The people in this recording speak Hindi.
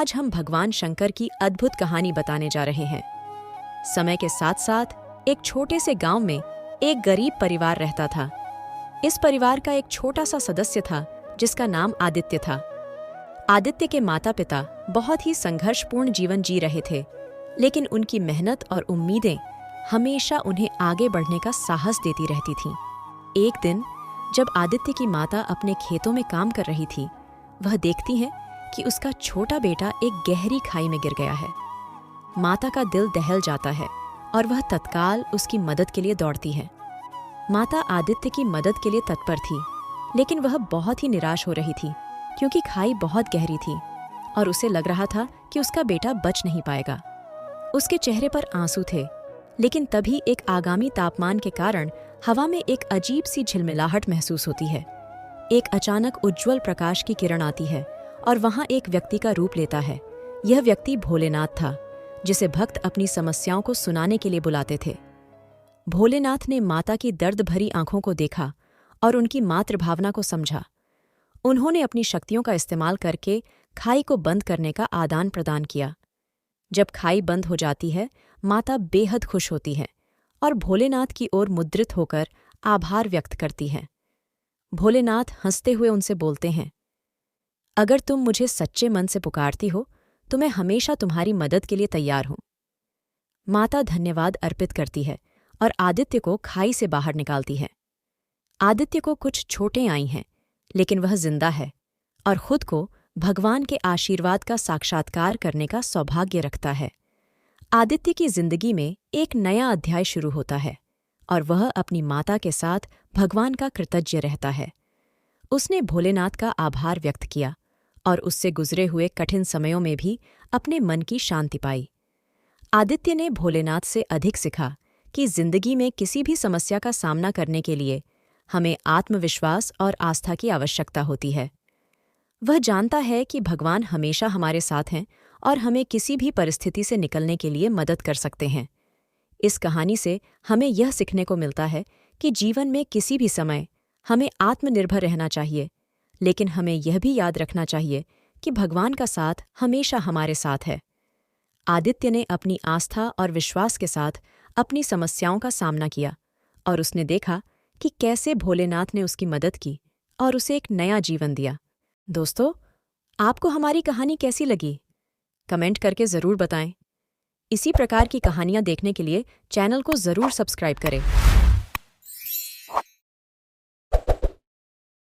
आज हम भगवान शंकर की अद्भुत कहानी बताने जा रहे हैं। समय के साथ साथ एक छोटे से गांव में एक गरीब परिवार रहता था। इस परिवार का एक छोटा सा सदस्य था जिसका नाम आदित्य था। आदित्य के माता पिता बहुत ही संघर्षपूर्ण जीवन जी रहे थे, लेकिन उनकी मेहनत और उम्मीदें हमेशा उन्हें आगे बढ़ने का साहस देती रहती थीं। एक दिन जब आदित्य की माता अपने खेतों में काम कर रही थी, वह देखती हैं कि उसका छोटा बेटा एक गहरी खाई में गिर गया है। माता का दिल दहल जाता है और वह तत्काल उसकी मदद के लिए दौड़ती है। माता आदित्य की मदद के लिए तत्पर थी, लेकिन वह बहुत ही निराश हो रही थी क्योंकि खाई बहुत गहरी थी और उसे लग रहा था कि उसका बेटा बच नहीं पाएगा। उसके चेहरे पर आंसू थे, लेकिन तभी एक आगामी तापमान के कारण हवा में एक अजीब सी झिलमिलाहट महसूस होती है। एक अचानक उज्ज्वल प्रकाश की किरण आती है और वहां एक व्यक्ति का रूप लेता है। यह व्यक्ति भोलेनाथ था, जिसे भक्त अपनी समस्याओं को सुनाने के लिए बुलाते थे। भोलेनाथ ने माता की दर्द भरी आंखों को देखा और उनकी मातृभावना को समझा। उन्होंने अपनी शक्तियों का इस्तेमाल करके खाई को बंद करने का आदान प्रदान किया। जब खाई बंद हो जाती है, माता बेहद खुश होती है और भोलेनाथ की ओर मुद्रित होकर आभार व्यक्त करती है। भोलेनाथ हंसते हुए उनसे बोलते हैं, अगर तुम मुझे सच्चे मन से पुकारती हो तो मैं हमेशा तुम्हारी मदद के लिए तैयार हूं। माता धन्यवाद अर्पित करती है और आदित्य को खाई से बाहर निकालती है। आदित्य को कुछ चोटें आई हैं, लेकिन वह जिंदा है और खुद को भगवान के आशीर्वाद का साक्षात्कार करने का सौभाग्य रखता है। आदित्य की जिंदगी में एक नया अध्याय शुरू होता है और वह अपनी माता के साथ भगवान का कृतज्ञ रहता है। उसने भोलेनाथ का आभार व्यक्त किया और उससे गुजरे हुए कठिन समयों में भी अपने मन की शांति पाई। आदित्य ने भोलेनाथ से अधिक सीखा कि जिंदगी में किसी भी समस्या का सामना करने के लिए हमें आत्मविश्वास और आस्था की आवश्यकता होती है। वह जानता है कि भगवान हमेशा हमारे साथ हैं और हमें किसी भी परिस्थिति से निकलने के लिए मदद कर सकते हैं। इस कहानी से हमें यह सीखने को मिलता है कि जीवन में किसी भी समय हमें आत्मनिर्भर रहना चाहिए, लेकिन हमें यह भी याद रखना चाहिए कि भगवान का साथ हमेशा हमारे साथ है। आदित्य ने अपनी आस्था और विश्वास के साथ अपनी समस्याओं का सामना किया और उसने देखा कि कैसे भोलेनाथ ने उसकी मदद की और उसे एक नया जीवन दिया। दोस्तों, आपको हमारी कहानी कैसी लगी? कमेंट करके ज़रूर बताएं। इसी प्रकार की कहानियां देखने के लिए चैनल को ज़रूर सब्सक्राइब करें।